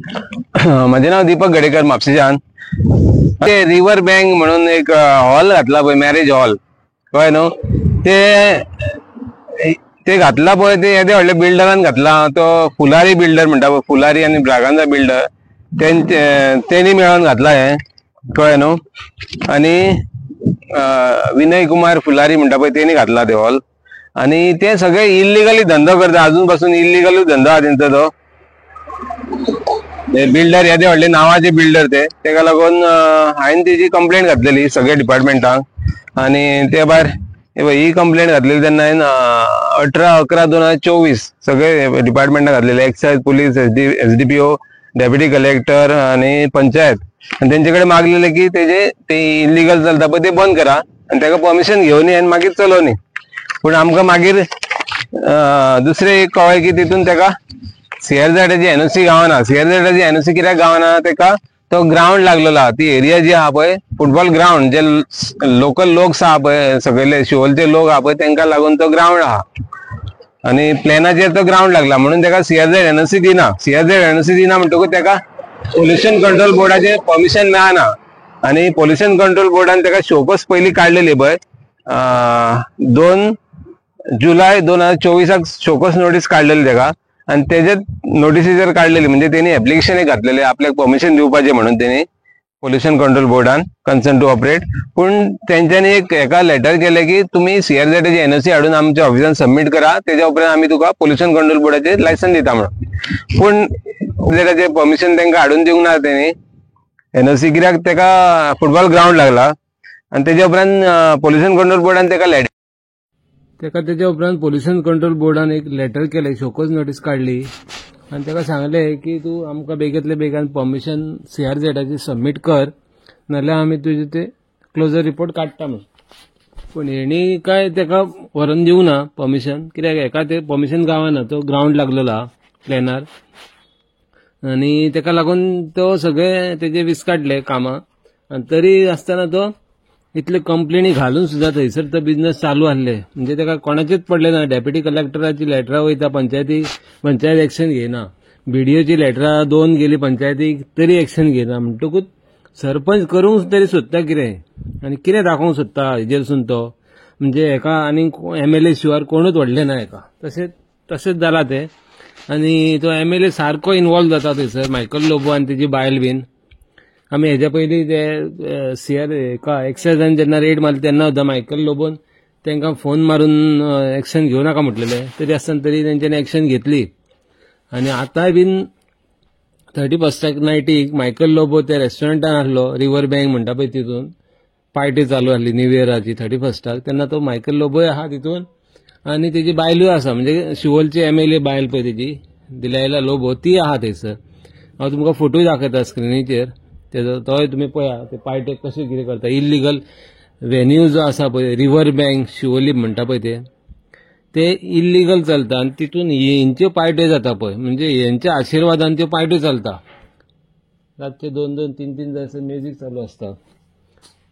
माझे नाव दीपक गडेकर म्हापशेच्यान. ते river bank म्हणून एक हॉल घातला पळय, मॅरेज हॉल कळ्ळें न्हू. ते घातला पळय, ते येदे व्हडल्या बिल्डरान घातला. तो फुलारी बिल्डर म्हणटा पळय, फुलारी आनी ब्रागांजा बिल्डर, तेणी मेळोन घातला हे, कळ्ळें न्हू. आनी विनय कुमार फुलारी म्हणटा पळय, तेणी घातला ते हॉल. आणि ते सगळे इल्लिगली धंदो करता, अजून पासून इल्लिगलूच धंदो आहा तेंचो तो. बिल्डर येदे व्हडले नावाचे बिल्डर तेका लागून हांवें तेजी कंप्लेंट घातलेली सगळ्या डिपार्टमेंटांक. आणि ते भायर ही कंप्लेंट घातलेली तेन्ना हांवें 18/11/2024 सगळे डिपार्टमेंटाक घातलेले, excise, police, SDPO, deputy collector आणि पंचायत. आणि तेंचे कडेन मागलेले की ते इल्लिगल चलता पळय ते बंद करा आणि तेका परमिशन घेवन आनी मागीर चलोवनी. पूण आमकां मागीर दुसरे एक कळ्ळें की तितून तेका CRZ NOC गावना. CRZ NOC कित्याक गावना, तेका तो ग्राउंड लागलेलो आहा. ती एरिया जी आहा पळय, फुटबॉल ग्राउंड, जे लोकल लोक आहा पळय, सगळे शिवोलचे लोक आहा पळय, तेंका लागून तो ग्राउंड आहा. आणि प्लॅनाचेर तो ग्राउंड लागला म्हणून तेका CRZ NOC दिना. CRZ NOC दिना म्हणटकूच तेका पोल्युशन कंट्रोल बोर्डाचे परमिशन मेळना. आणि पोल्युशन कंट्रोल बोर्डान तेका शोकस पयली काढलेली पळय, 2 जुलै 2024 शोकस नोटीस काढलेली तेका. आणि तेजे नोटिसीचेर काढलेली, म्हणजे त्यांनी एप्लिकेशन घातलेले आपल्याक परमिशन दिवपाचे म्हणून त्यांनी पोल्युशन कंट्रोल बोर्डान कन्सर्न टू ऑपरेट. पण तेंच्यांनी एका लेटर केले की तुम्ही CRZ NOC हाडून आमच्या ऑफिसान सबमिट करा, तेज्या उपरांत आम्ही तुका पोल्युशन कंट्रोल बोर्डाचे लायसन दिता म्हणून. पण CRZ परमिशन तेंका हाडून दिवंक ना तेणी NOC, कित्याक तेका फुटबॉल ग्राउंड लागला. आणि तेज्या उपरांत पोल्युशन कंट्रोल बोर्डान तेच्या उपरांत पोल्युशन कंट्रोल बोर्डान एक लेटर केले, शोकस नोटीस काढली आणि तेका सांगले की तू आमकां बेगीतले बेगीन परमिशन CRZ सबमिट कर, नाल्यार आमी तुजे ते क्लोजर रिपोर्ट काडटा म्हणून. पण हेणी काय तेका व्हरून दिवंक ना परमिशन, कित्याक हेका ते परमिशन गावना, तो ग्राउंड लागलेलो आहा प्लॅनार. आणि तेका लागून तो सगळे तेजे विस्काडले कामां. आनी तरी आसतना तो इतले कंप्लेनी घालून सुद्धा थंयसर तो बिझनेस चालू आहले. म्हणजे तेका कोणाचेच पडले ना. डेप्युटी कलेक्टराची लेटरां वयता पंचायत एक्शन घेयना. BDOची लेटरां 2 गेली पंचायतीक, तरी एक्शन घेयना. म्हणटकूच सरपंच करूंक तरी सोदता कितें आनी कितें दाखोवंक सोदता हेजेरसून तो. म्हणजे हेका आनी MLA शिवाय कोणूच व्हडले ना हेका. तशेंच जाला ते. आनी तो MLA सारको इन्वॉल्व जाता थंयसर, मायकल लोबो आनी तेजी बायल बीन. आमी हेज्या पयलीं ते एक्सायजान जेन्ना रेड मारली तेन्ना सुद्दां मायकल लोबोन तांकां फोन मारून एक्शन घेवं नाका म्हटलेले, तरी आसतना तरी तेंच्यांनी एक्शन घेतली. आनी आतांय बीन 31 नायटीक मायकल लोबो त्या रेस्टॉरंटान आसलो, रिव्हर बँक म्हणटा पळय, तितून पार्टी चालू आसली न्यू इयराची 31 तेन्ना तो मायकल लोबोय आहा तितून. आनी तेजी बायलूय आसा, म्हणजे शिवोलची MLA बायल पळय तेजी दिलायला लोबो, ती आहा थंयसर. हांव तुमकां फोटोय दाखयता स्क्रिनीचेर तेजो, तोय तुमी पळया ते पार्टेक कशें कितें करता. इल्लिगल व्हेन्यू जो आसा पळय, रिव्हर बँक शिवोली म्हणटा पळय, ते इल्लिगल चलता. आनी तितून हेंच्यो पार्ट्यो जाता पळय, म्हणजे हेंच्या आशिर्वादान त्यो पार्ट्यो चलता. रातचे 2-2, 3-3 जायसर म्युजीक चालू आसता.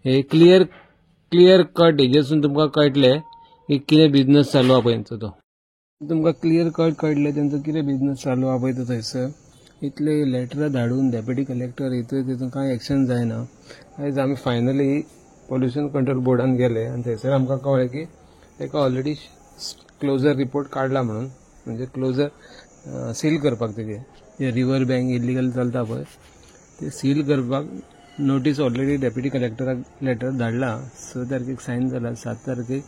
हे क्लियर कट हेजेरसून तुमकां कळटलें की कितें बिझनेस चालू आहा पळय तेंचो तो. तुमकां क्लियर कट कळटलें तेंचो कितें बिझनेस चालू आहा पळय तो थंयसर. इतले लेटरां धाडून डेप्युटी कलेक्टर तितून कांय एक्शन जायना. आयज आमी फायनली पोल्युशन कंट्रोल बोर्डान गेले आनी थंयसर आमकां कळ्ळें की तेका ऑलरेडी क्लोजर रिपोर्ट काडला म्हणून. म्हणजे क्लोजर सील करपाक तेजे रिव्हर बँक इल्लिगल चलता पळय ते सील करपाक नोटीस ऑलरेडी डेप्युटी कलेक्टराक लेटर धाडला. 6 तारखेक सायन जाला, 7 तारखेक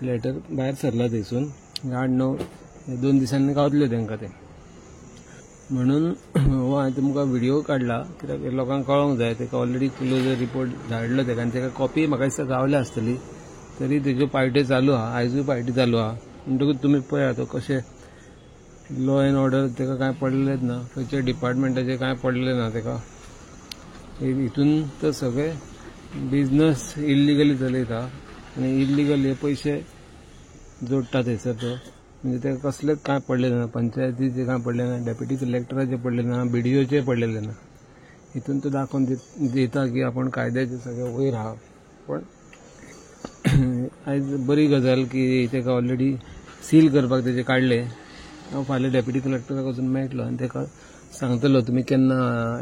लेटर भायर सरला थंयसून. 8-9 2 दिसांनी गावतले तेंकां ते. म्हणून हो हांवें तुमकां व्हिडिओ काडला, कित्याक लोकांक कळोंक जाय. तेका ऑलरेडी क्लोजर रिपोर्ट धाडलो तेका, आनी तेका कॉपी म्हाका दिसता गावल्या आसतली. तरी तेज्यो पार्टी चालू आहा, आयजूय पार्टी चालू आहा. म्हणटकूच तुमी पळया तो कशें लॉ एंड ऑर्डर तेका कांय पडलेलेच ना, खंयच्या डिपार्टमेंटाचें कांय पडलेलें ना तेका. हितून तो सगळे बिझनेस इल्लिगली चलयता आनी इल्लिगल हे पयशे जोडटा थंयसर तो. म्हणजे तेका कसलेच कांय पडलेलें ना, पंचायतीचे कांय पडलें ना, डेप्युटी कलेक्टराचे पडलेलें ना, BDOचे पडलेलें ना. हितून तो दाखोवन दिता की आपण कायद्याचे सगळे वयर आहा. पण आयज बरी गजाल की तेका ऑलरेडी सील करपाक तेजे काडले. हांव फाल्यां डेप्युटी कलेक्टराक वचून मेळटलो आनी तेका सांगतलो तुमी केन्ना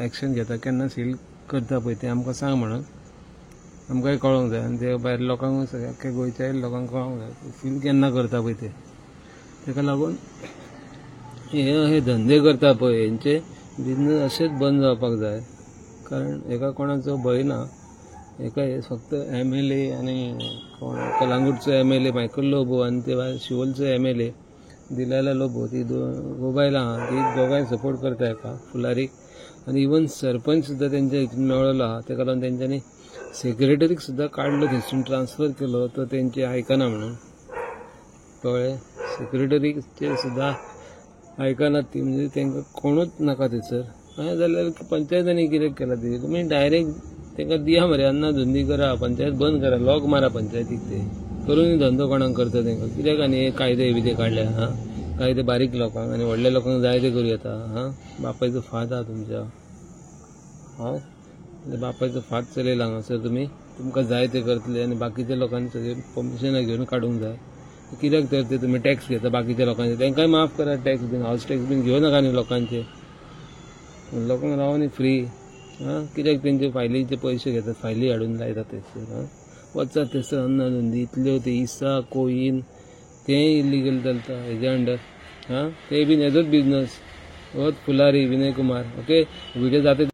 एक्शन घेता केन्ना सील करता पळय तें आमकां सांग म्हणून आमकांय कळोंक जाय आनी ते भायर लोकांक सगळ्या अख्ख्या गोंयच्या लोकांक कळोंक जाय सील केन्ना करता पळय ते ताका लागून हे धंदे करता पळय हेंचे बिझनस अशेंच बंद जावपाक जाय कारण हेका कोणाचो भंय ना हेका हे फक्त MLA आनी कोण कलांगूटचो MLA मायकल लोबो आनी ते भायर शिवोलचो MLA दिलाला लोबो ती गोबायला आहा ती दोगांय सपोर्ट करता हेका फुलारीक आनी इवन सरपंच सुद्दां तेंच्या हितून मेळ्ळो आहा ताका लागून तेंच्यांनी सेक्रेटरीक सुद्दां काडलो थंयसून ट्रान्सफर केलो तो तेंचे आयकना म्हणून कळ्ळें सेक्रेटरीचे सुद्दां आयकनात ती म्हणजे तांकां कोणूच नाका थंयसर अशें जाल्यार पंचायतांनी कितें केलां ती तुमी डायरेक्ट तांकां दिया मरे अन्ना धंदी करा पंचायत बंद करा लॉक मारा पंचायतीक ते करून धंदो कोणाक करता तांकां कित्याक आनी हे कायदे बिदे काडल्या हां कायदे बारीक लोकांक आनी व्हडल्या लोकांक जाय ते करूं येता हां बापायचो फाद आहा तुमच्या हां बापायचो फाद चलयला हांगासर तुमकां जाय ते करतले आनी बाकीच्या लोकांनी सगळे परमिशनां घेवन काडूंक जाय कित्याक तर ते तुमी टॅक्स घेता बाकीच्या लोकांचे तांकांय माफ करा टॅक्स बीन हावस टॅक्स बीन घेवं नाका न्ही लोकांचे लोकांक रावनी फ्री हां कित्याक तेंचे फायलीचे पयशे घेतात फायली हाडून लायतात थंयसर हां वचात थंयसर अन्ना धंदी इतल्यो ते इसा कोईन तेंय इल्लिगल चलता हेजे अंडर हां ते बीन हेजोच बिझनस होच फुलारी विनय कुमार ओके व्हिडिओ जाता